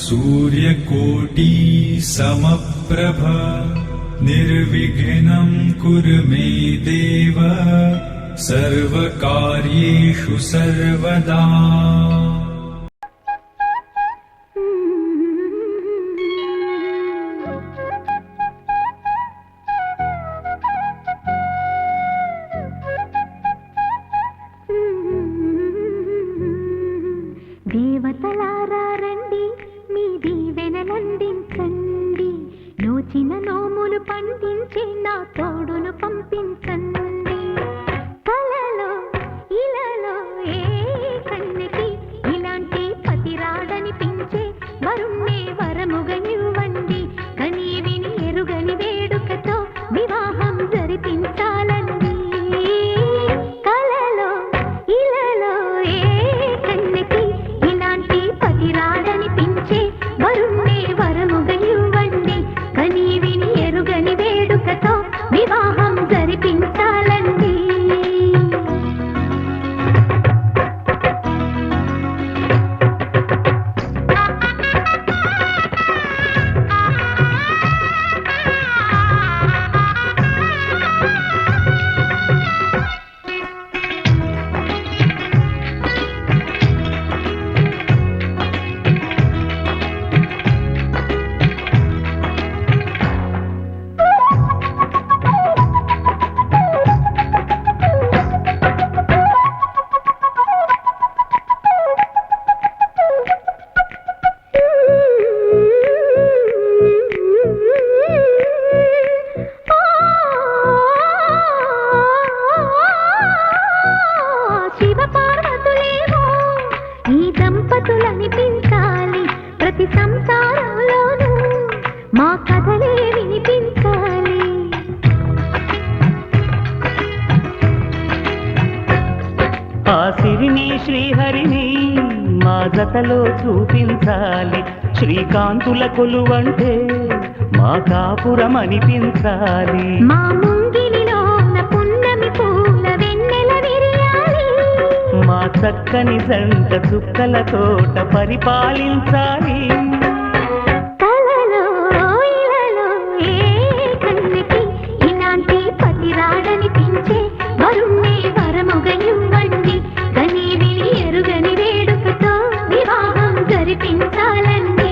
सूर्यकोटि समप्रभ निर्विघ्नं कुरु मे देव सर्वकार्येषु सर्वदा। దేవతలారా రండి, మీ దీవెనలందించండి, నోచిన నోములు పండించి నా తోడును పంపించండి. కలలో ఇలలో ఏ కన్నెకి ఇలాంటి పతి రాడనిపించే వరుణ్ణే వరముగా ఇవ్వండి. కని విని ఎరుగని వేడుకతో వివాహం జరిపించాలండి. కలలో ఇలలో ఏ కన్నెకి ఇలాంటి పతి రాడనిపించే వరుణ్ణే వరముగా ఇవ్వండి. కని విని ఎరుగని వేడుకతో వివాహం జరిపించాలండి. దంపతులనిపించాలి, ప్రతి సంసారంలోనూ మా కథలే వినిపించాలి. ఆ సిరిని శ్రీహరిని మా జతలో చూపించాలి. శ్రీకాంతుల కొలువంటే మా కాపురం అనిపించాలి. మా ముంగిలిలోన పున్నమి పూల వెన్నెల విరియాలి. మా చక్కని జంట చుక్కల తోట పరిపాలించాలి. కలలో ఇలలో ఏ కన్నెకి ఇలాంటి పతి రాడనిపించే వరుణ్ణే వరముగా ఇవ్వండి. కని విని ఎరుగని వేడుకతో వివాహం జరిపించాలండి.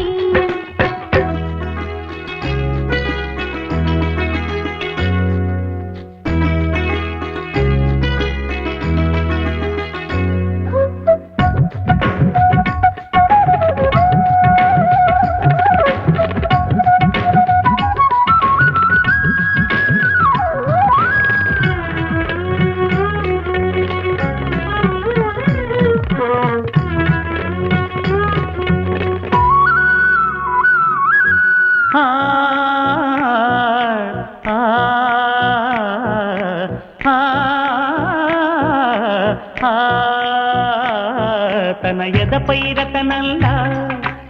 తన ఎదపై రతనల్లా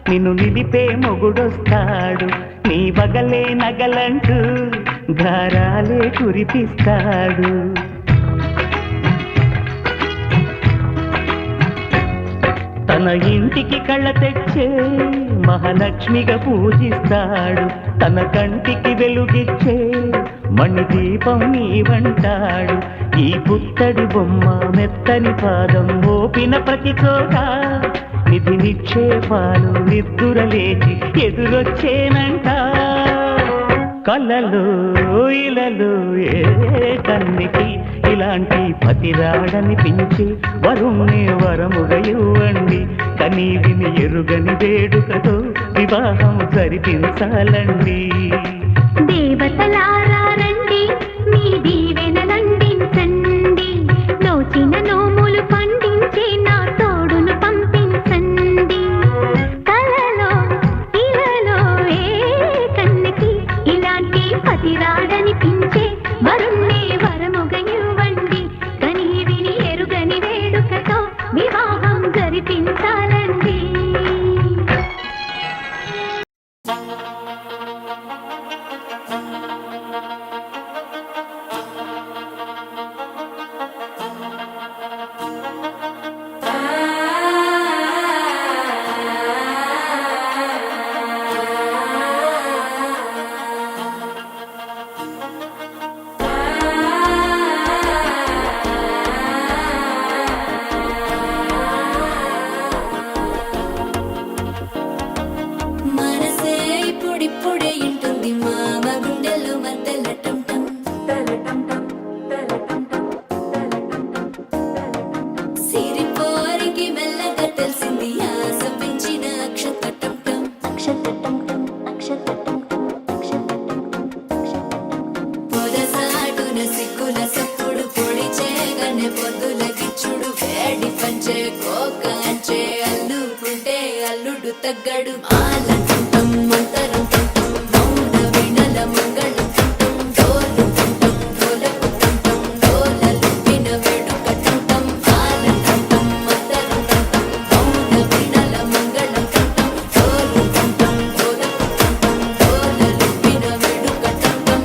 నిన్ను నిలిపే మొగుడొస్తాడు. నీ బగలే నగలంటూ ధారాలే కురిపిస్తాడు. తన ఇంటికి కళ్ళ తెచ్చే మహాలక్ష్మిగా పూజిస్తాడు. తన కంటికి వెలుగిచ్చే మణి దీపం నీవంటాడు. ఈ పుత్తడి బొమ్మ మెత్తని పాదం మోపిన ప్రతి చోట నిధి నిక్షేపాలు నిద్దురలేచి ఎదురొచ్చేనంట. కలలో ఇలలో ఏ కన్నికి ఇలాంటి పతి రాడనిపించి వరుణ్ణే వరముగా ఇవ్వండి. కని విని ఎరుగని వేడుకతో వివాహం జరిపించాలండి. దేవతలారా రండి, మీ దీవెనలందించండి, నోచిన నోములు పండించే నా తోడును పంపించండి. కలలో ఇలలో ఏ కన్నెకి ఇలాంటి పతి రాడనిపించే వరుణ్ణే వరముగా ఇవ్వండి. కని విని ఎరుగని వేడుకతో వివాహం జరిపించాలండి. నక్షత్రం టం నక్షత్రం టం నక్షత్రం టం నక్షత్రం పొదసాటున సిక్కుల సప్పుడు పొడి చేయగానే పొద్దుల గిచ్చుడు వేడి పంచే కోక అంచే అల్లుకుంటే అల్లుడు తగ్గడు మాలంటుంటం మంతరం టుంటం మౌన వినల మంగళం టుంటం డోలు టుంటం డోలకు టుంటం డోలలు విన వేడుక టుంటం మాలంటుంటం మంతరం టుంటం మౌన వినల మంగళం టుంటం డోలు టుంటం డోలకు టుంటం డోలలు విన వేడుక టుంటం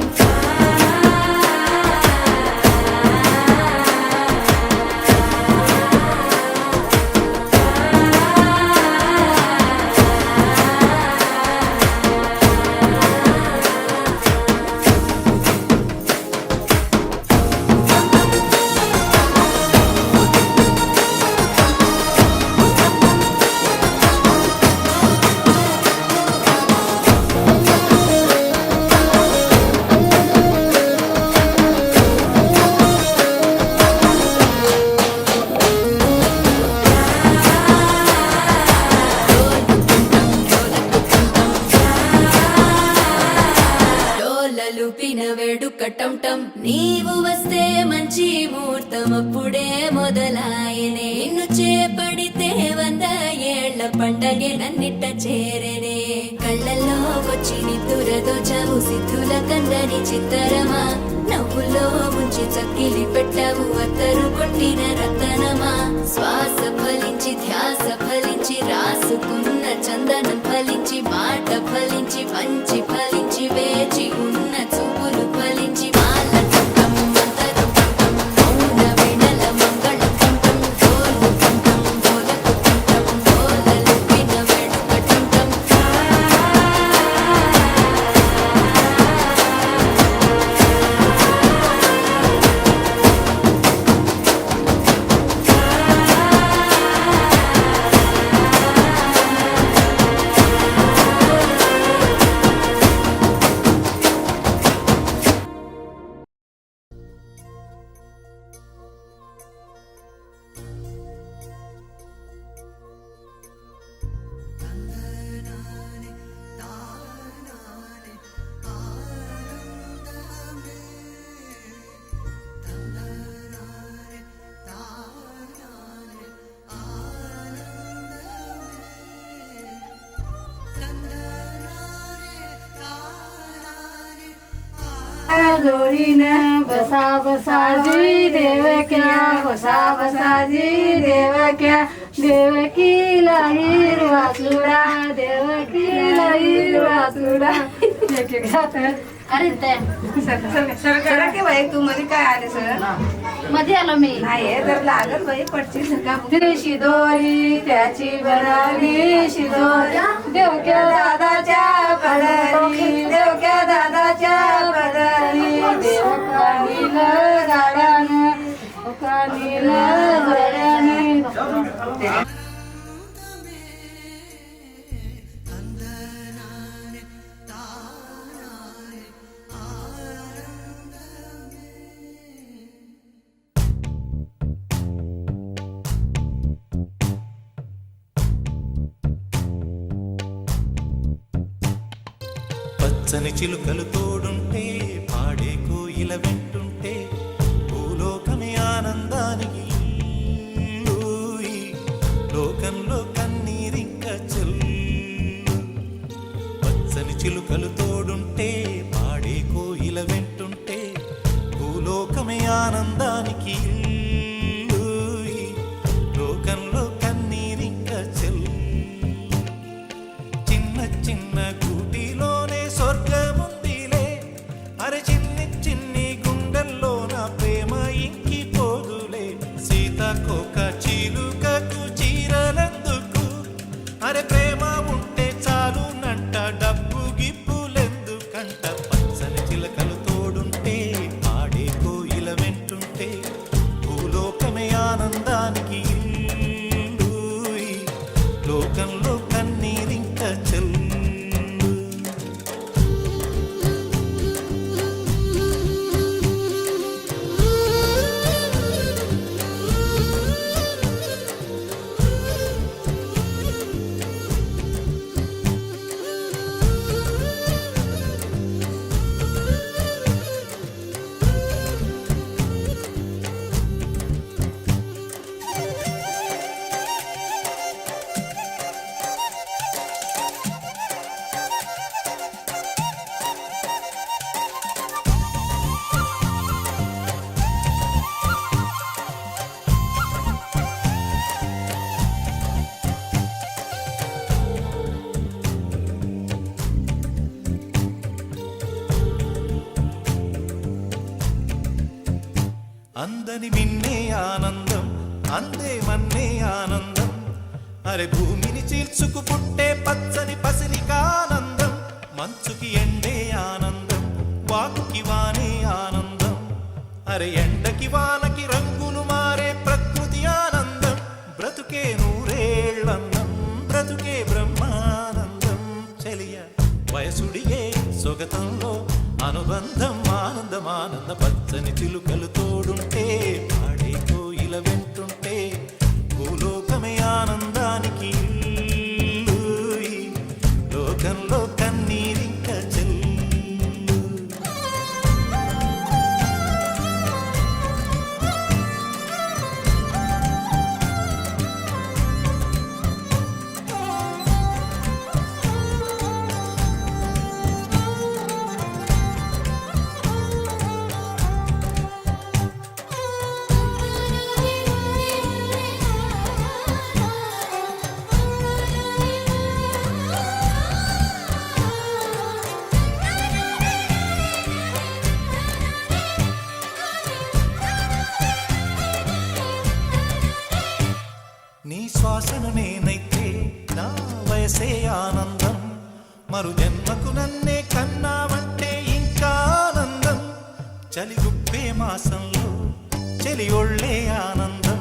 డోలలుపిన వేడుక టంటం నీవు వస్తే మంచి ముహూర్తం అప్పుడే మొదలాయనే నిన్ను చేపడితే 100 ఏళ్ల పండగే నన్నిట్ట చేరనే కళ్ళల్లో వచ్చి నిద్దురదోచావు సిద్ధుల కందని చిత్తరమా నవ్వులో ముంచి చక్కిలి పెట్టావు అత్తరు కొట్టిన రతనమా శ్వాస ఫలించి ధ్యాస ఫలించి రాసుకున్న చందనం ఫలించి మాట ఫలించి మంచి ఫలించి వేచి ఉన్న చూపులు ఫలించి మాల టుంటం మంతరం టుంటం మౌన వినల మంగళం టుంటం డోలు టుంటం డోలకు టుంటం డోలలు విన వేడుక టుంటం जोडीने बसा बसाजी देवक्या बसा बसाजी देवक्या देवकीला हिरवा चुडा देवकीला हिरवा चुडा अरे सर के बाई तू मध्ये काय आले सर मध्ये आलो मी नाही तर लागल बाई पडशील का शिदोरी त्याची बनावी शिदोरी देवक्या दादाच्या पदरी देवक्या दादाच्या पदरी देवका नील गाड्यानं देवका नील गाड्यानं పచ్చని చిలుకలు తోడుంటే పాడే కోయిల వెంటుంటే భూలోకమే ఆనందానికి ఊయి, లోకంలో కన్నీరింక చెల్లు పచ్చని చిలుకలు తోడుంటే పాడే కోయిల వెంటుంటే భూలోకమే ఆనందానికి ఊయి, లోకంలో కన్నీరింక చెల్లు చిన్న చిన్న గూటిలోనే స్వర్గముందిలే అరే చిన్ని చిన్ని గుండెల్లో నా ప్రేమ ఇంకి పోదులే సీతాకోక చిలుకకు చీరలందుకు అరే ప్రేమ ఉంటే చాలునంట డబ్బు గిప్పులెందుకంట పచ్చని చిలకలు తోడుంటే ఆడే కోయిల వెంటుంటే భూలోకమే ఆనందానికి ఇల్లు, లోకంలో కన్నీరింక చెల్లు చల్లని మిన్నే ఆనందం అందే మన్నే ఆనందం అరే భూమిని చీల్చుకు పుట్టే పచ్చని పసిరికానందం మంచుకి ఎండే ఆనందం వాకుకి వానే ఆనందం అరే ఎండకి వానకి రంగులు మారే ప్రకృతి ఆనందం బ్రతుకే నూరేళ్ళందం బ్రతుకే బ్రహ్మానందం చెలియ వయసుడిగే సొగతంలో అనుబంధం ఆనందం ఆనంద పచ్చని చిలుకలు తోడుంటే పాడే కోయిల వెంటుంటే భూలోకమే ఆనందానికి ఇల్లు. ఈ లోకంలో కన్నీరింక చెల్లు. నీ శ్వాసను నేనైతే నా వయసే ఆనందం మరు జన్మకు నన్నే కన్నావంటే ఇంకా ఆనందం చలిగుప్పే మాసంలో చెలి ఒళ్ళే ఆనందం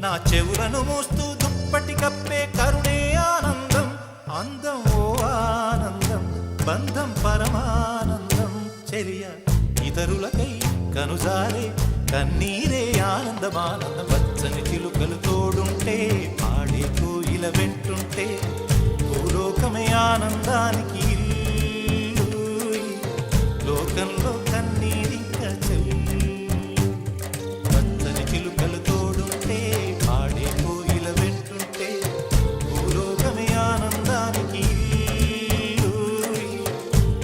నా చెవులను మోస్తూ దుప్పటి కప్పే కరుణే ఆనందం అందం ఓ ఆనందం బంధం పరమానందం చెలియ ఇతరులకై కనుజారే కన్నీరే ఆనందమానందం పచ్చని చిలుకలు తోడుంటే పాడే కోయిల వెంటుంటే భూలోకమే ఆనందానికి ఇల్లు. లోకంలో కన్నీరింక చెల్లు. పచ్చని చిలుకలు తోడుంటే పాడే కోయిల వెంటుంటే భూలోకమే ఆనందానికి ఇల్లు.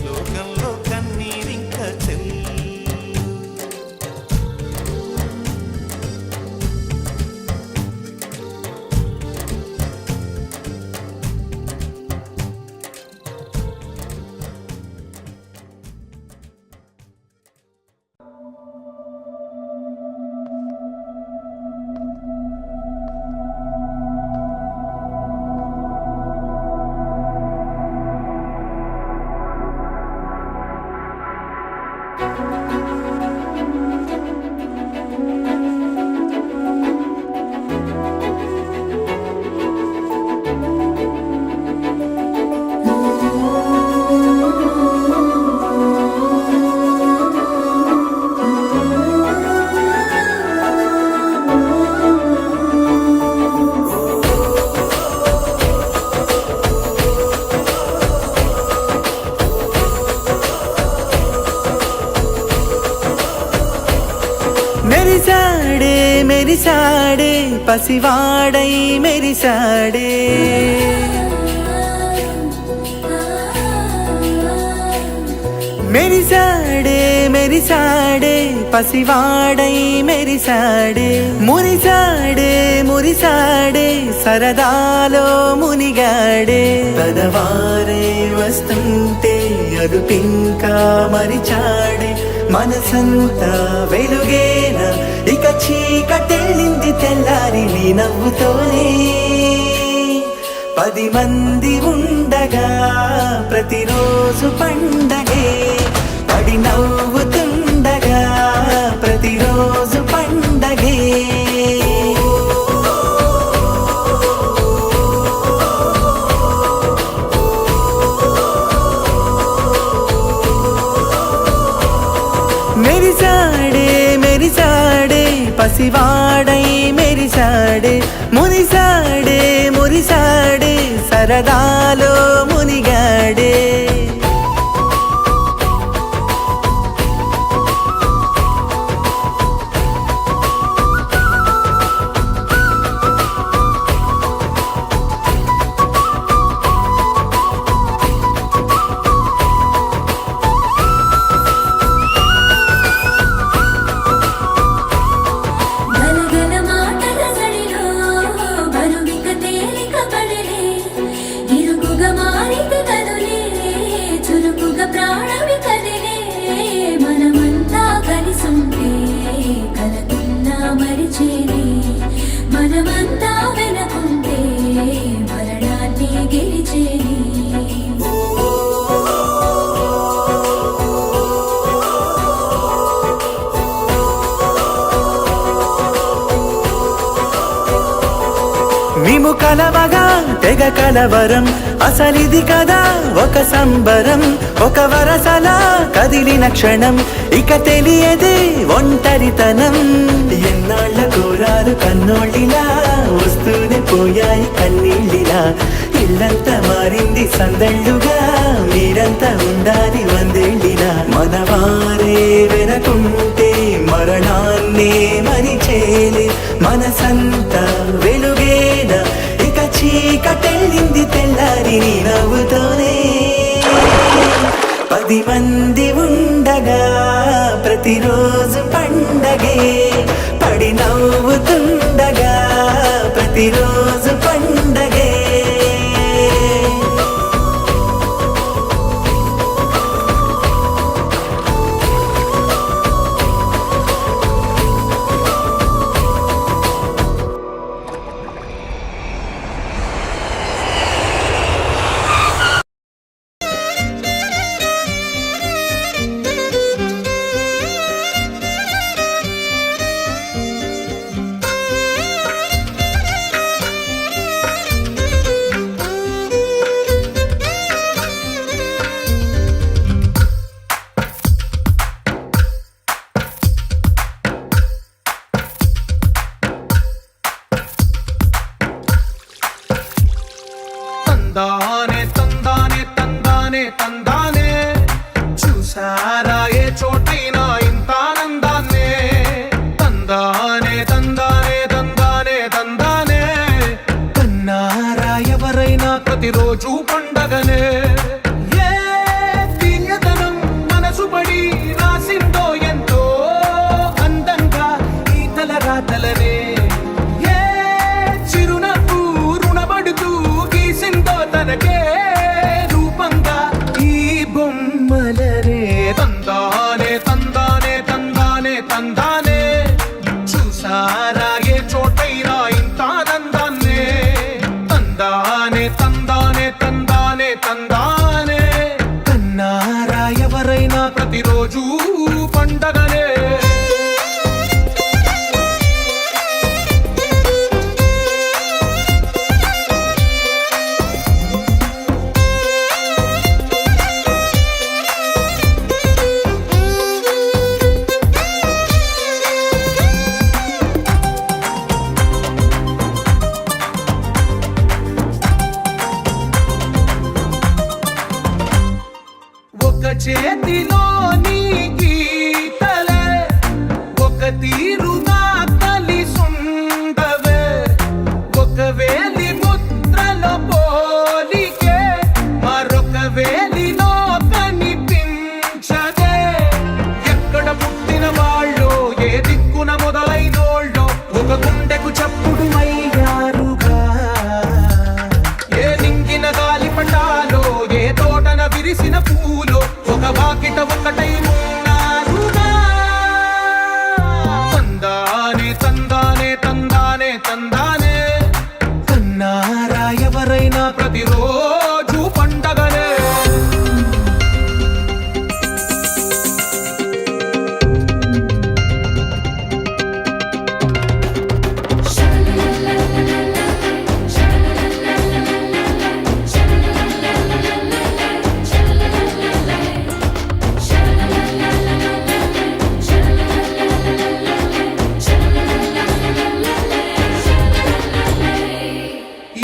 లోకంలో కన్నీరింక చెల్లు. మెరిసాడే మెరిసాడే పసివాడై మెరిసాడే మెరిసాడే మెరిసాడే పసివాడై మెరిసాడే మురిసాడే మురిసాడే సరదాలో మునిగాడే పదవారే వస్తుంటే అదుపింకా మరిచాడే మనసంతా వెలుగేన ఇక చీకటెళ్ళింది తెల్లారి నీ నవ్వుతోనే 10 మంది ఉండగా ప్రతిరోజు పండగే పడి నవ్వుతుండగా ప్రతిరోజు పండగే మెరిసాడే మెరిసాడే పసివాడై మెరిసాడే మురిసాడే మురిసాడే సరదాలో మునిగాడే గలగల మాటల సడిలో బరువిక తేలిక పడలే ఇరుగుగా మారితే కదులే మేము కలవగా తెగ కలవరం, అసలిది కదా ఒక సంబరం. ఒక వరసలా కదిలిన క్షణం, ఇక తెలియదే ఒంటరితనం. ఎన్నాళ్ళ కోరారు కన్నోళ్ళిలా, వస్తూనే పోయాయి కన్నీళ్ళిలా. ఇల్లంతా మారింది సందళ్ళుగా, మీరంతా ఉండాలి వందేళ్ళిలా. మనవారే వెనకుంటే మరణాన్నే మరిచేలే, మనసంతా వెలుగేన ఇక చీకటెళ్ళింది తెల్లారి నీ నవ్వుతోనే. 10 మంది ఉండగా ప్రతిరోజు పండగే, పడి నవ్వుతుండగా ప్రతిరోజు పండగే. తందానే తందానే తందానే తందానే, చూసారా ఏ చోటైనా ఇంత ఆనందాన్నే. తందానే తందానే తందానే తందానే, కన్నారా ఎవరైనా ప్రతిరోజు పండగనే. ఏ తీయదనం మనసు పడి రాసిందో ఎంతో అందంగా ఈ తలరాతలనే. ఏ చిరునవ్వు రుణపడుతూ గీసిందో తనకే రూపంగా ఈ బొమ్మలనే. తందానే తందానే తందానే తందానే, చూసారా ఏ చోటైనా ఇంత ఆనందాన్నే. తందానే తందానే తందానే తందానే, కన్నారా ఎవరైనా ప్రతిరోజు పండగనే. ఒక చేతిలో నీ గీతలే, ఒక తీరుగా కలిసుండవే. ఒక వేలి ముద్రలో పోలికే మరొక వేలిలో కనిపించదే. ఎక్కడ పుట్టిన వాళ్ళో ఏ దిక్కున మొదలైనోళ్ళో ఒక గుండెకు చప్పుడు అయ్యారుగా. ఏ నింగిన గాలి పటాలో ఏ తోటన విరిసిన పూలో ఒక వాకిట ఒకటై ఉన్నారుగా. తందానే తందానే తందానే తందానే, కన్నారా ఎవరైనా ప్రతిరోజు పండగనే.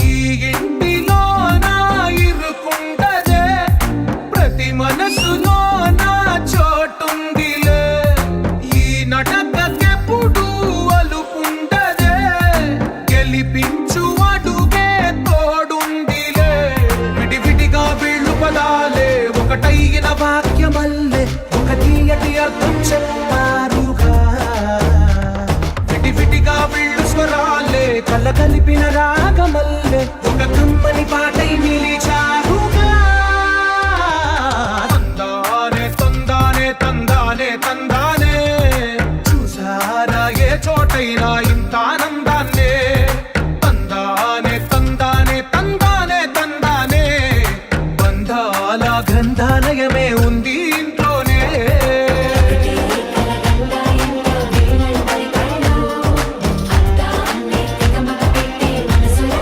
ఈ ఇంటిలో నా ఇరుకుండదే, ప్రతి మనసులో నా చోటుందిలే. ఈ నటకెప్పుడు అలుపుండదే, గెలిపించు అడుగే తోడుందిలే. విడివిడిగా వీళ్ళు పదాలే ఒకటైన వాక్యమల్లే, ఒక తీయటి అర్థం చెప్పారుగా. విడివిడిగా వీళ్ళు స్వరాలే కల కలిపిన రాగమల్లే, ఒక కమ్మని పాటై నిలిచారుగా. తందానే తందానే తందానే తందానే, చూసారా ఏ చోటైనా ఇంత ఆనందాన్నే. తందానే తందానే తందానే తందానే, బంధాల గ్రంథాలయమే ఉంది ఇంట్లోనే. అద్దాన్ని తెగమగ పెట్టే మనసులా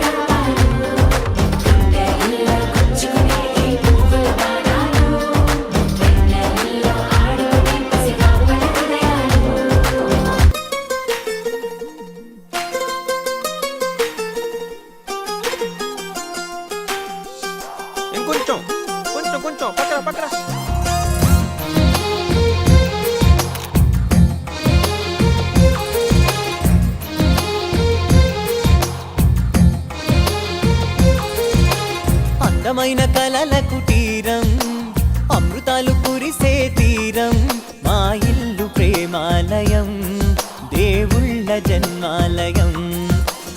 కొంచెం కొంచెం కొంచెం పక్కన పక్కన. అందమైన కలల కుటీరం అమృతాలు కురిసే తీరం మా ఇల్లు ప్రేమాలయం దేవుళ్ళ జన్మాలయం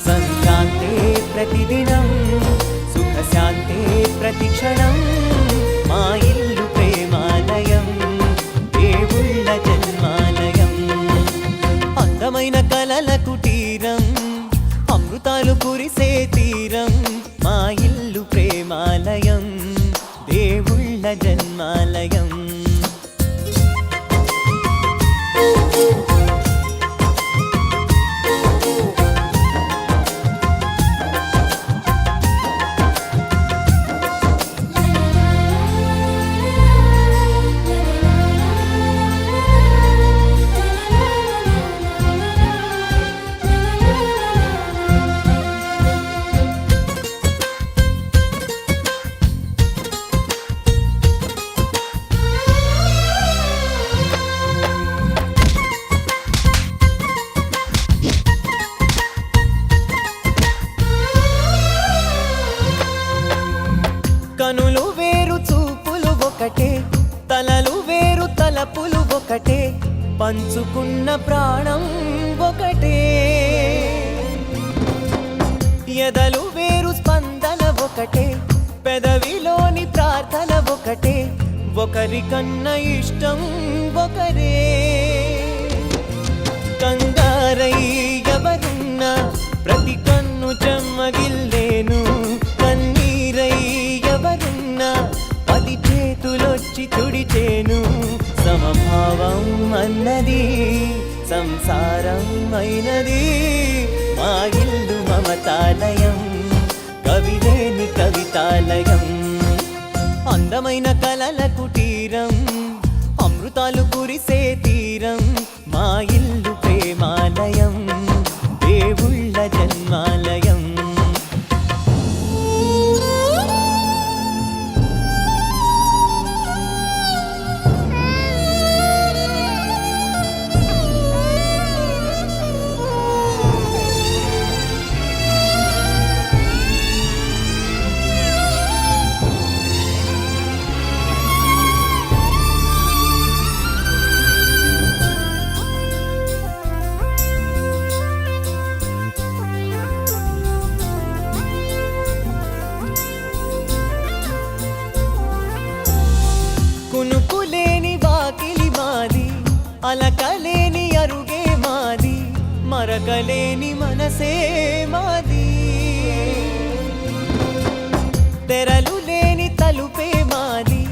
సంక్రాంతే ప్రతిదినం సుఖశాంతే ప్రతిక్షణం మా ఇల్లు ప్రేమాలయం దేవుళ్ళ జన్మాలయం అందమైన కలల కుటీరం అమృతాలు కురిసే తీరం మా ఇల్లు ప్రేమాలయం దేవుళ్ళ జన్మాలయం కనులు వేరు చూపులు ఒకటే తలలు వేరు తలపులు ఒకటే పంచుకున్న ప్రాణం ఒకటే ఎదలు వేరు స్పందన ఒకటే పెదవిలోని ప్రార్థన ఒకటే ఒకరికన్నా ఇష్టం ఒకరే కంగారై ఎవరున్నా ప్రతి కన్ను చెమ్మగిల్లేను కన్నీరై ఎవరున్నా పది చేతులొచ్చి తుడిచేను సమభావం అన్నది సంసారం అయినది మా ఇల్లు మమతాలయం కవిలేని కవితాలయం అందమైన కలల కుటీరం అమృతాలు కురిసే తీరం మా ఇల్లు ప్రేమాలయం దేవుళ్ళ జన్మాలయం కునుకులేని వాకిలి మాది అలకలేని అరుగే మాది మరకలేని మనసే మాది తెరలు లేని తలుపే మాది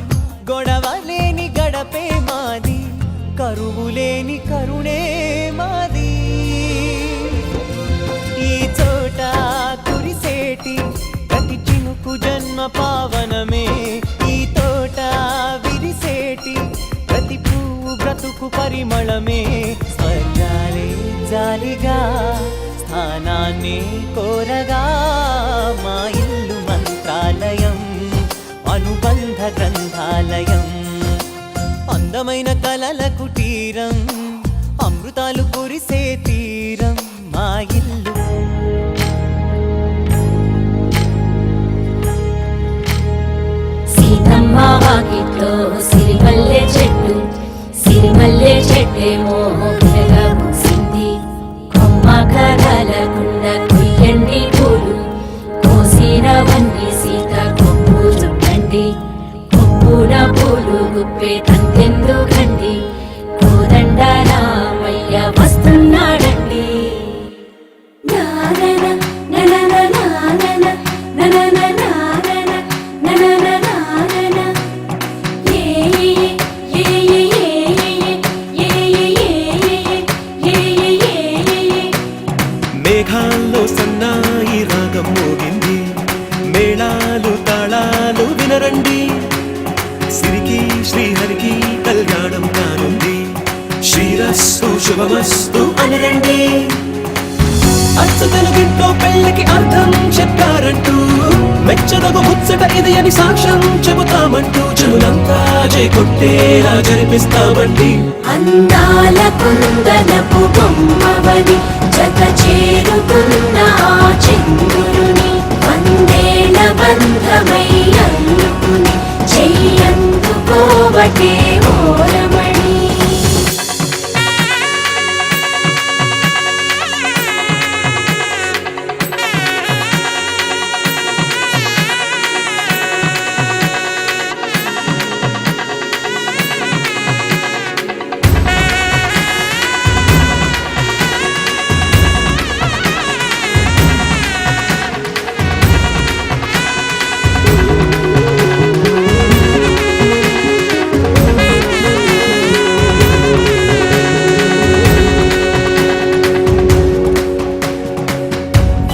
గొడవ లేని గడపే మాది కరువు లేని కరుణే మాది ఈ చోట కురిసేటి ప్రతి చినుకు జన్మ పావనమే ఈ తోట విరిసేటి ప్రతి పువ్వు బ్రతుకు పరిమళమే స్వర్గాలే జాలిగా స్థానాన్ని కోరగా మా ఇల్లు మంత్రాలయం అనుబంధ గ్రంథాలయం అందమైన కలల కుటీరం అమృతాలు కురిసే తీరం మా ఇల్లు సీతమ్మ వాకిట్లో సిరిమల్లె చెట్టు సిరిమల్లె చెట్టేమో విరగా పూసింది కొమ్మ కదలకుండా కుయ్యండి పూలు కోసినవన్నీ సీత కొప్పు చుట్టండి కొప్పున పూలు గుప్పే తంతెందుకండి కోదండ రామయ్య వస్తున్నాడండి నానన ననన నానన ననన నానన ననన నానన ఏ ఏ ఏ ఏ ఏ ఏ మేఘాల్లో సన్నాయి రాగం మోగింది మేళాలు తాళాలు వినరండి సిరికి శ్రీహరికి కళ్యాణం కానుంది శ్రీరస్తు శుభమస్తు అనరండి అచ్చు తెలుగింట్లో పెళ్ళికి అర్థం చెప్పారంటూ మెచ్చదగు ముచ్చట ఇది అని సాక్ష్యం చెబుతామంటూ జనులంతా జై కొట్టేలా జరిపిస్తామండి. అందాల కుందనపు బొమ్మవని జత చేరుకున్న ఆ చంద్రుని వందేల బంధమై అల్లుకుని చెయ్యందుకోవటే ఓరమణి.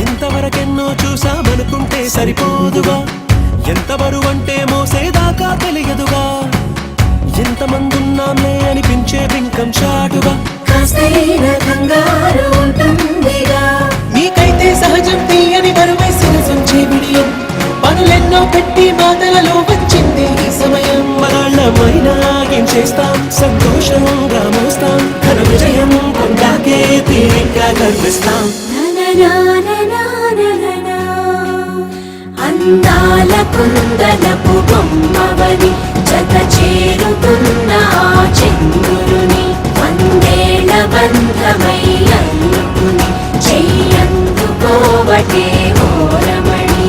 ఇంతవరకెన్నో చూసామనుకుంటే సరిపోదుగా, ఎంత బరువంటే మోసేదాకా తెలియదుగా, ఎంతమందున్నాంలే అనిపించే బింకం చాటుగా కాస్తైన కంగారు ఉంటుందిగా, నీకైతే సహజం తీయని బరువై సిరసొంచే బిడియం, పనులెన్నో పెట్టి మాటలలో వచ్చింది ఈ సమయం. మనాళ్ళమైనా ఏం చేస్తాం, సంతోషంగా మోస్తాం, ఘన విజయం పొందాకే తీరిగ్గా గర్విస్తాం. నననాననానననా. అందాల కుందనపు బొమ్మవని జత చేరుకున్న ఆ చంద్రుని వందేల బంధమై అల్లుకుని చెయ్యందుకోవటే ఓరమణి.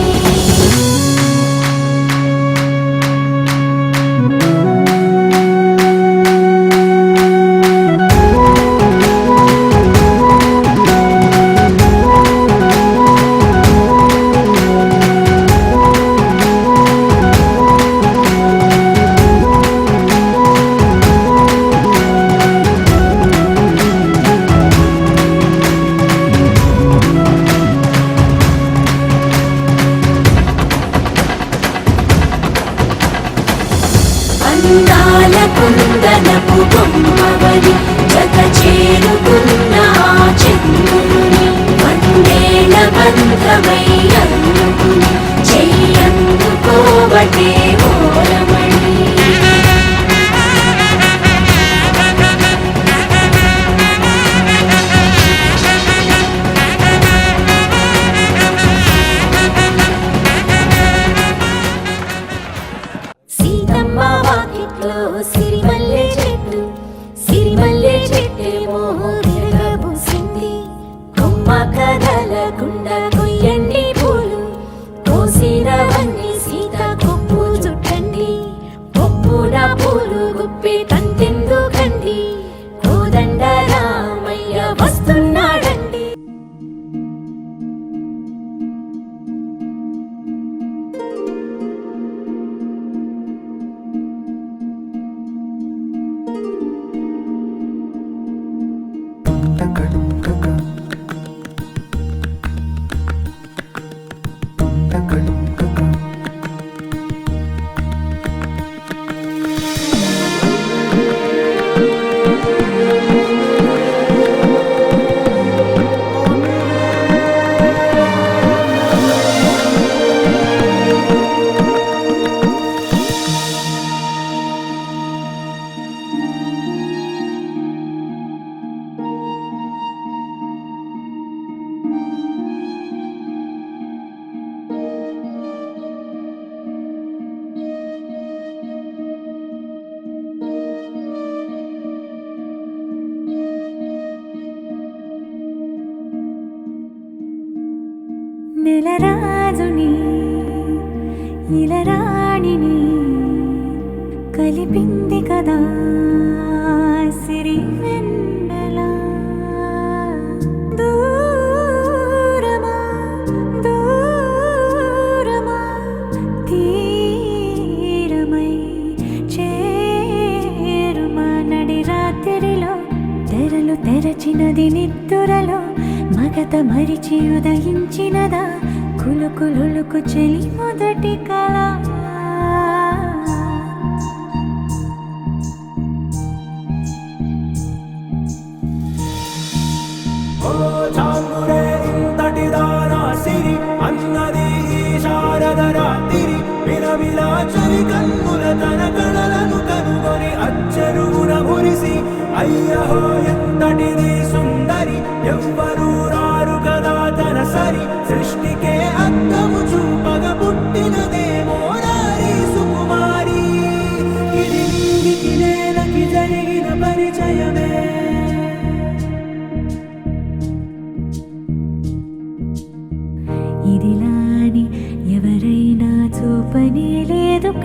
అందాల కుందనపు బొమ్మవని జత చేరుకున్న ఆ చంద్రుని వందేల బంధమై అల్లుకుని చెయ్యందుకోవటే ఓరమణి. సీతమ్మ వాకిట్లో సిరిమల్లె చెట్టు, సిరిమల్లె చెట్టేమో తిరగబూసింది. కొమ్మ కదలకుండా కొయ్యండి పూలు, కోసినవన్నీ సీత కొప్పు చుట్టండి. కొప్పున పూలు గుప్పి తంతెందుకండి, కోదండ రామయ్య వస్తున్నాడండి. నెలరాజుని ఇలరాణిని కలిపింది కదా సిరి వెన్నెల. దూరమా దూరమా తీరమై చేరుమా నడి రాత్రిలో తెరలు తెరచినది నిద్దురలో మగత మరిచి ఉదయించినదా కులుకులుకు చెలి మొదటి కళ. ఓ చాంగురే ఇంతటి దానా సిరి అన్నది ఈ శారదర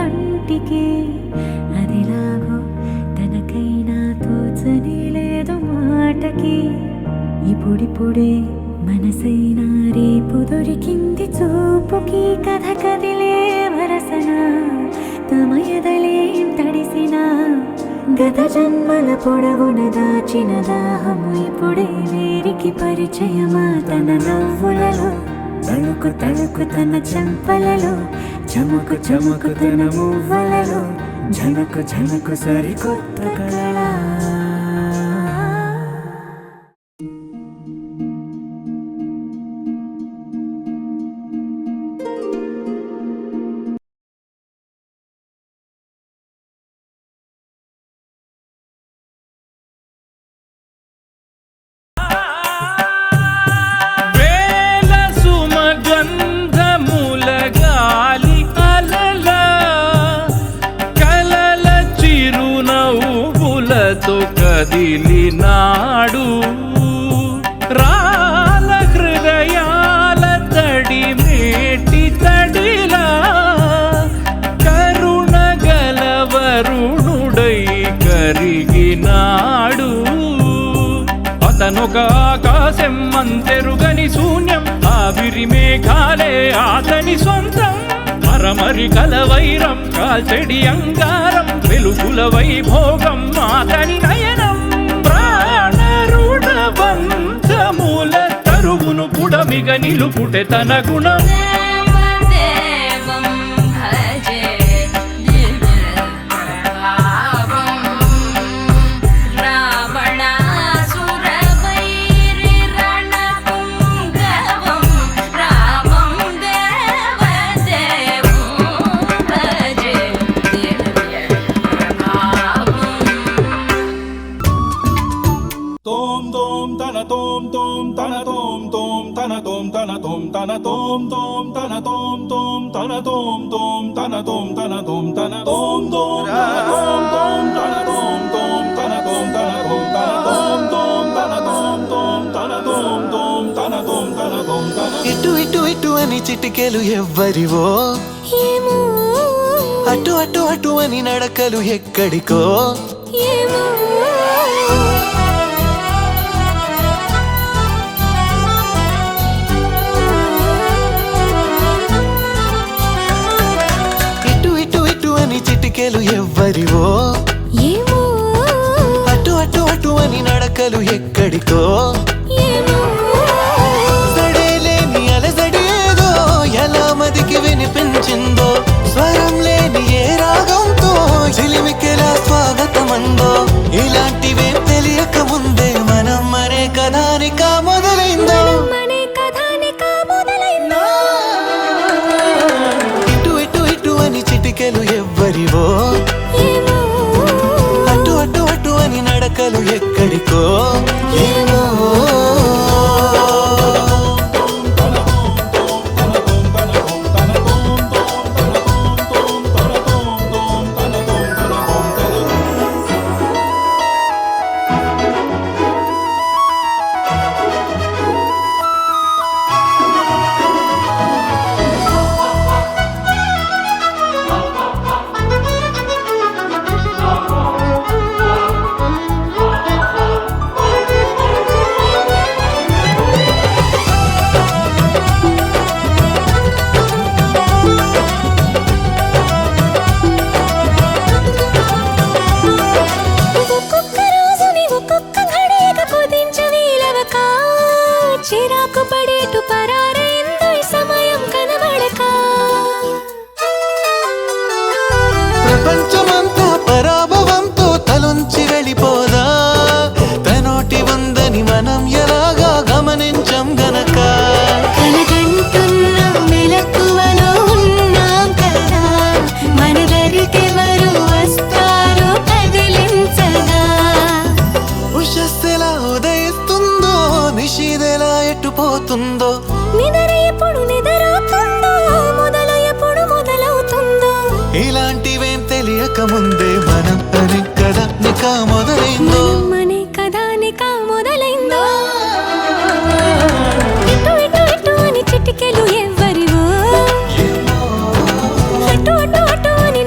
కంటికి అదిలాగో తనకైనా తోచని లేదు మాటకి ఇప్పుడిప్పుడే మనసైనా రేపు దొరికింది చూపుకి కథ కదిలే వరసన తమ ఎదలేం తడిసిన గత జన్మల పొడవున దాచిన దాహము ఇప్పుడే వేరికి పరిచయమా తన నవ్వులలో తళుకు తళుకు తన చెంపలలో చముకు చముకు తన మువ్వలలో ఝనకు ఝనకు సరికొత్త కళలా కదిలినాడు రాల హృదయాల తడి మేటి తడిలా కరుణ గలవరుణుడై కరిగినాడు అతనొక ఆకాశం అంతెరుగని శూన్యం ఆవిరి మేఘాలే అతని సొంతం మరమరి కలవైరం కాల్చెడి అంగారం వెలుగుల వైభోగం అతని నయనం ప్రాణరుణ బంధముల తరుగును పుడమిగ నిలుపుటె తన గుణం ఇటు ఇటు ఇటు అని చిటికెలు ఎవ్వరివో అటు అటు అటు అని నడకలు ఎక్కడికో ఇటు ఇటు ఇటు అని చిటికెలు ఎవ్వరివో అటు అటు అటు అని నడకలు ఎక్కడికో మదికి వినిపించిందో స్వరం లేని ఏ రాగంతో చిలిమికెలా స్వాగతమందో ఇలాంటివే తెలియక ముందే మనం మరే కథానిక మొదలైందో ఇటు ఇటు ఇటు అని చిటికెలు ఎవ్వరివో అటు అటు అటు అని నడకలు ఎక్కడికో ఏమో చిరాకు పడేటు పరారైందో సమయం కనబడక ప్రపంచమంతా పరాభవంతో తలొంచి వెళ్ళిపోదా తనోటి ఉందని మనం ఎలాగా గమనించం గనక కలగంటున్నాం మెలకువలో ఉన్నాం కదా మన దరికెవరు వస్తారో కదిలించగా ఉషస్సెలా ఉదయిస్తుందో నిషిదెలా ఎట్టుపోతుందో నిద్ర ఎప్పుడు నిద్రవుతుందో మొదలు ఎప్పుడు మొదలవుతుందో ఇలాంటివేం తెలియక ముందే మనం అనే కదా నికా మొదలైందో మనే కదా నికా మొదలైందో ఇటు ఇటు ఇటు అని చిటికెలు ఎవ్వరివో అటు అటు అటు అని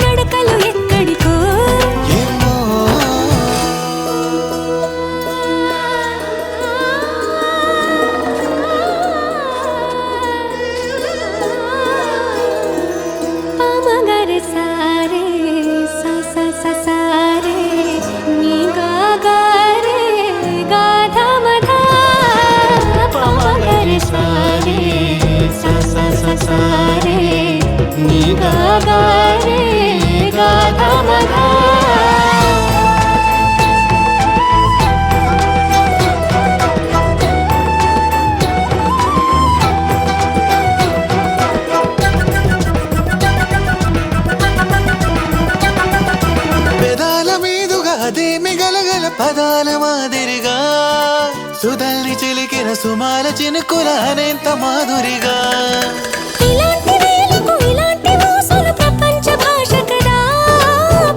రే నీ గా గా రే గా గా మ గా. పెదాల మీదుగా అదేమి గలగల పదాల మాదిరిగా సుధల్ని చిలికిన సుమాల చినుకుల అనేంత మాధురిగా ఇలాంటి వేలకు ఇలాంటి మోసాలు ప్రపంచ భాష కదా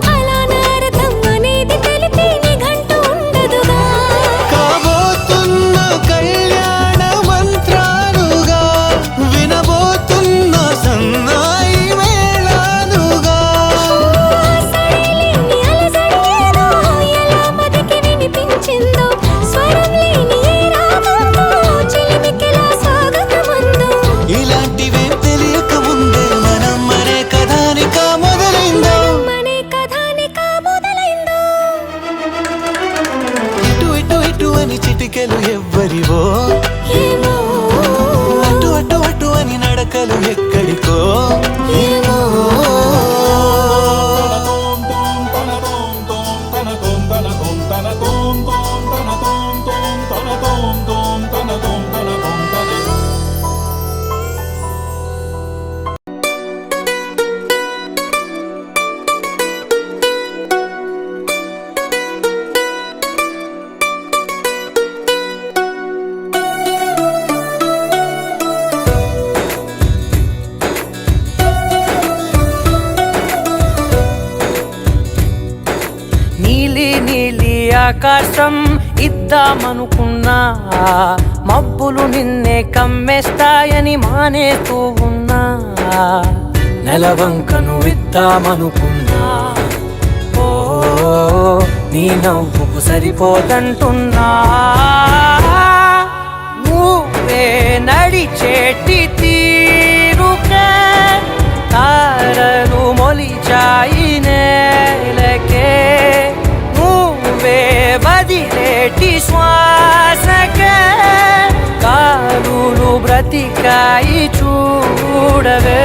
ఫలానా అర్థం అనేది తెలిపే నిఘంటు ఉండదుగా. కాబోతున్న కళ్యాణ మంత్రాలుగా వినబోతున్న సన్నాయి మేళాలుగా సరేలేని అలజడి ఏదో ఎలా మదికి వినిపించిందో స్వరం లేని ఏ రాగంతో చిలిమికిలా స్వాగతమందో. ఇలాంటివేం తెలియక ముందే మనం అనే కథానిక మొదలైందో మనే కథానిక మొదలైందో. ఇటు ఇటు ఇటు అని చిటికెలు ఎవ్వరివో ఏమో అటు అటు అటు అని నడకలు ఎక్కడికో ఏమో నీలి నీలి ఆకాశం ఇద్దామనుకున్నా మబ్బులు నిన్నే కమ్మేస్తాయని మానేస్తూ ఉన్నా నెలవంకను ఇద్దామనుకున్నా ఓ నీ నవ్వుకు సరిపోదంటున్నా నువ్వే నడిచేటి తీరుకే తారలు మొలిచాయి నేలకే నువ్వే వదిలేటి శ్వాసకే కాలులు బ్రతికాయి చూడవే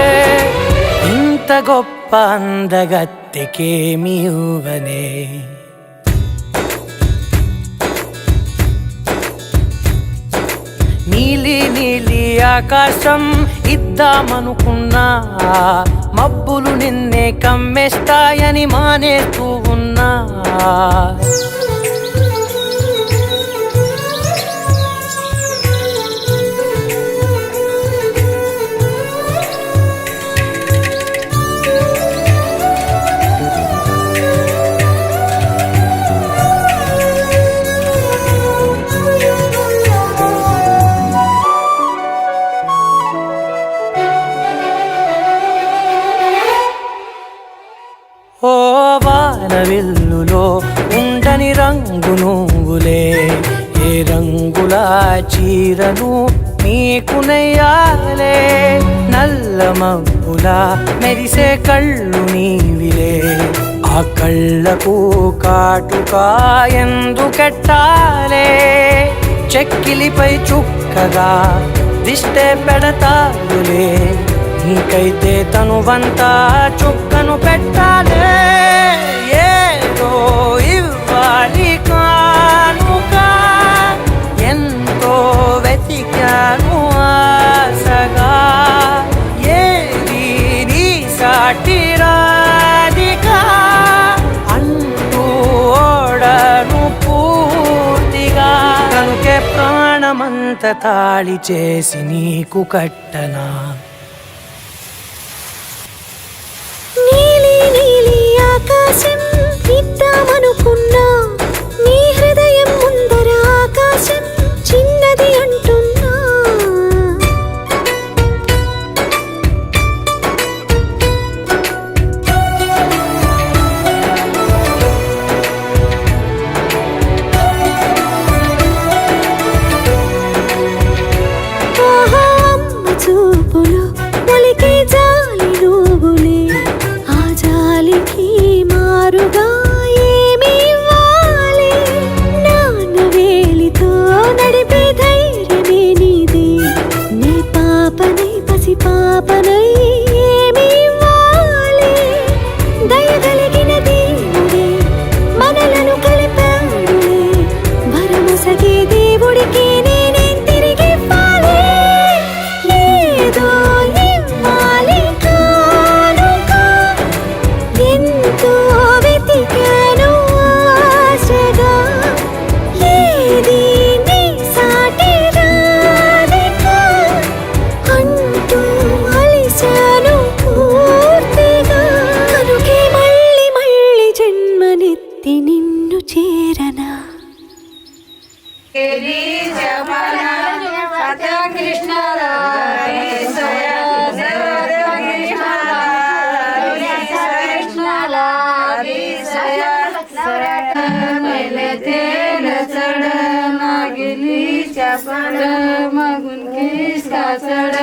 ఇంత గొప్ప అందగత్తెకేమి ఇవ్వనే నీలి నీలి ఆకాశం ఇద్దామనుకున్నా మబ్బులు నిన్నే కమ్మేస్తాయని మానేస్తూ ఉన్నా ఓ వానవిల్లులో ఉండని రంగు నువ్వులే ఏ రంగుల చీరను నీకు నెయ్యాలే నల్ల మబ్బుల మెరిసే కళ్ళు నీవిలే ఆ కళ్ళకు కాటుకా ఎందుకెట్టాలే చెక్కిలిపై చుక్కగా దిష్టే పెడతాడులే నీకైతే తనువంతా చుక్కను పెట్టాలే ఏదో ఇవ్వాలి కానుక ఎంతో వెతికాను ఆశగా ఏది నీ సాటి రాధిక అంటూ ఓడను పూర్తిగా కనుకే ప్రాణమంత తాళి చేసి నీకు కట్టనా నీలి నీలి ఆకాశం ఇద్దామనుకున్నా నీ హృదయం ముందర ఆకాశం చిన్నది అంటున్నా ఆహా అమ్మ చూపులు మొలికే జాలి నువ్వులే ఆ జాలికి మారుగా ఏమి ఇవ్వాలి నాన్న వేలితో నడిపే ధైర్యమే నీదే నీ పాపనై పసి పాపనై ఎంతో వెతికాను ఆశగా ఏది నీ సాటి రాధికా అంటూ అలిశాను పూర్తిగా కనుకే మళ్ళీ మళ్ళీ జన్మనెత్తి నిన్ను చేరనా కృష్ణ चपड़ मगुन किसका चढ़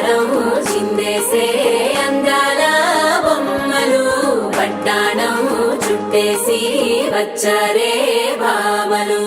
వయ్యారం చిందేసే అందాల బొమ్మలు పట్టాణం చుట్టేసి వచ్చారే భామలు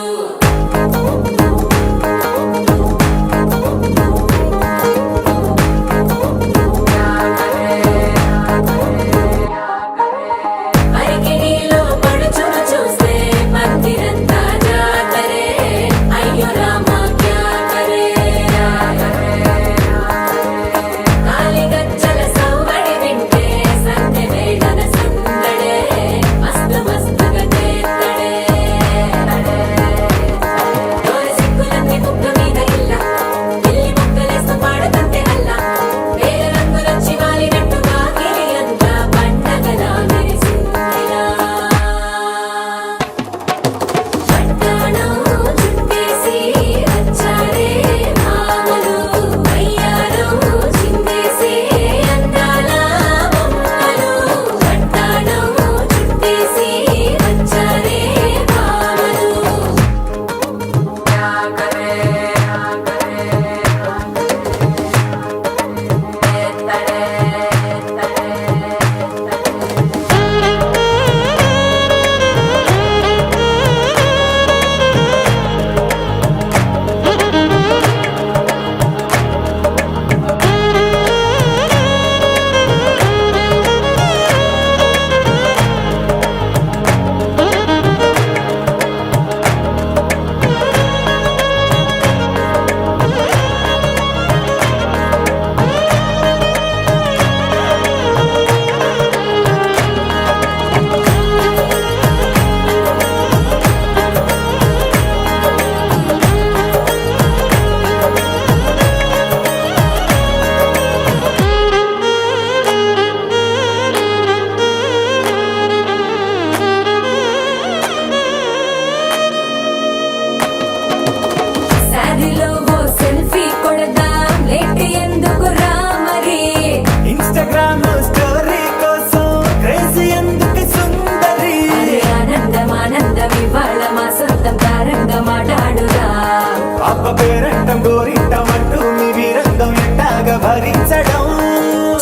పేరంటం గోరింటమంటూ మీ వీరంగం ఎట్టాగా భరించడం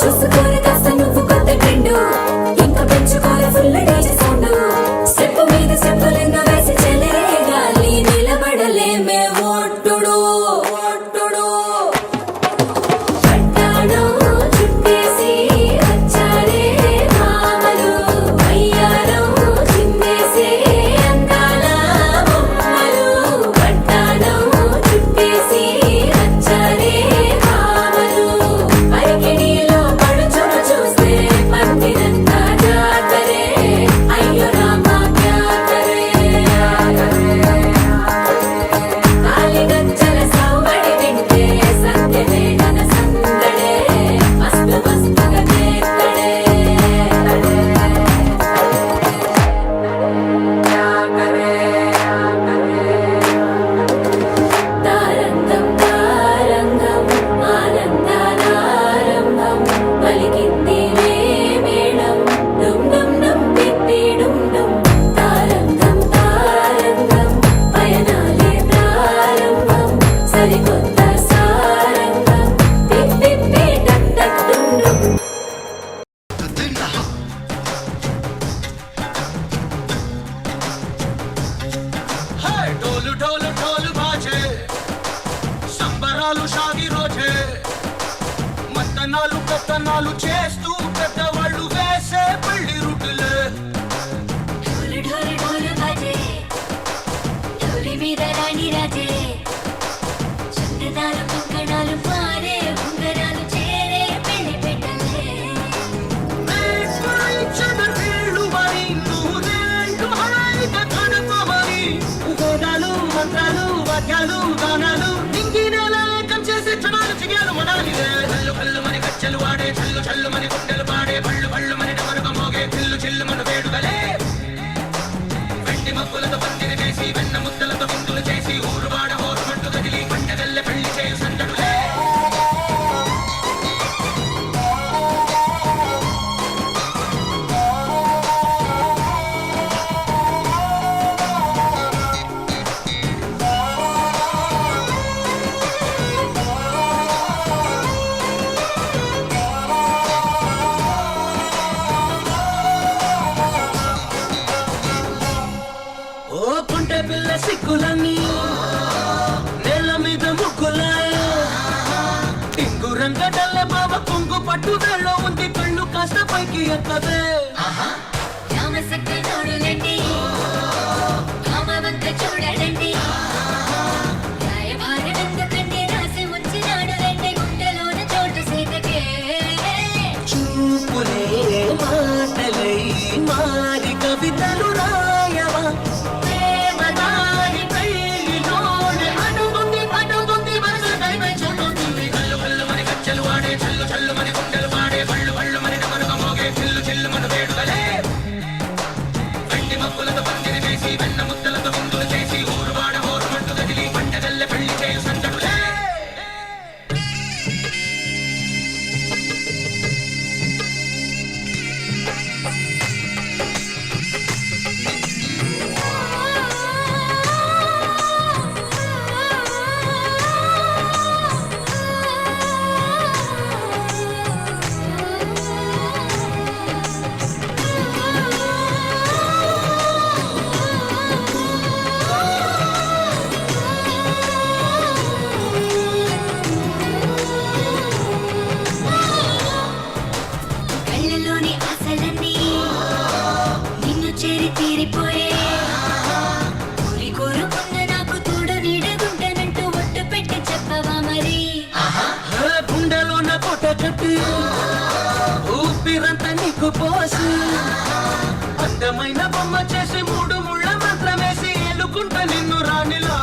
చూసుకోరు కాస్త నువ్వు కొత్త ట్రెండ్ ఇంకా పెంచుకోరు ఫుల్ డీజే సౌండ్ స్టెప్ మీద స్టెప్పులెన్నో వేసి చెలే గాలి నిలబడలేమే ఒట్టుడు ఒట్టుడు పట్టాణం చుట్టేసి వచ్చారే భామలు వయ్యారం చిందేసే అందాల బొమ్మలు పట్టాణం చుట్టేసి వచ్చారే భామలు పరికిణీలో పడుచును చూస్తే పందిరంతా జాతరే అయ్యో రామా క్యా కరే కాలిగజ్జల సౌబడి వింటే సంధ్యనే నన సందడే మస్తు మస్తుగా చేత్తడే తారంగం తారంగం ఆనందానారంభం పలికింది మేళం డుమ్ డుమ్ డుమ్ పిప్పి డుమ్ డుమ్ తారంగం తారంగం పయనాలే ప్రారంభం సరికొత్త సారంగం పిప్పి టక్ టక్ డుమ్ డుమ్ ఢోలు ఢోలు ఢోలు బాజే సంబరాలు షాది రోజే మత్తనాలు పెత్తనాలు చేస్తూ పెద్దవాళ్ళు వేసే పెళ్లి రుట్టులే ढोल ढोल ढोल बाजे ढोली మీద రాణి రాజే చందనాలు కంకణాలు పారే ఉంగరాలు చేరే పెళ్లి పెట్టలే చదవీళ్ళు మరి నూరేళ్ళు హాయిగ గడపమని వేదాలు మంత్రాలు వాక్యాలు గానాలు ఇంగినేల ఏకం చేసి క్షణాలు చిగాలు మనాలిలే కళ్ళు కళ్ళు మని గచ్చలు వాడే చల్లు చల్లు మని గుండెలు పాడే పళ్ళు పళ్ళు మని డమరుగ మోగే చిల్లు చిల్లు మన వేడుకలే వెండి మబ్బులతో పందిరి చేసి వెన్న ముద్దలతో విందులు చేసి ఊరువాడ హోరు పట్టు కదిలి పండగల్లె పెళ్లి చేయు సందడులే పట్టుదలలో ఉంది కళ్ళు కాస్త పైకి ఎక్కదే చూడండి కామవంక చూడండి రాయభారం ఎందుకండి రాసి ఉంచినాడు రెండే గుంటెలోన చోటు సీతకే చూపులే మాటలై మారి కవితలు రాయవా ప్రేమదారి పెళ్ళిలోనే అడుగుంది పడుగుంది మనసు దైవై చూడుతుంది కళ్ళు కళ్ళు మరి గచ్చలు వాడే చల్లు చల్లు మరి గుండెలు వాడే పళ్ళు పళ్ళు మరి నమరుగా మోగే చిల్లు చిల్లు మన వేడుదలే వెండి మబ్బులతో పందిరి వేసి వెన్న ముద్దలతో విందులు చేసి ఊరు వాడ ఊరు మంటు కదిలి పంటగల్లె పెళ్లి చేయు సందడులే కళ్ళలోని ఆశలన్నీ నిన్ను చేరి తీరిపోయే ఊరి కోరుకున్న నాకు తోడు నీడగుంటానంటూ ఒట్టు పెట్టి చెప్పవా మరి గుండెలోన కోట కట్టి ఊపిరంతా నీకు పోసి అందమైన బొమ్మ చేసి మూడు ముళ్ళ మంత్రమేసి ఎలుకుంటా నిన్ను రాణిలా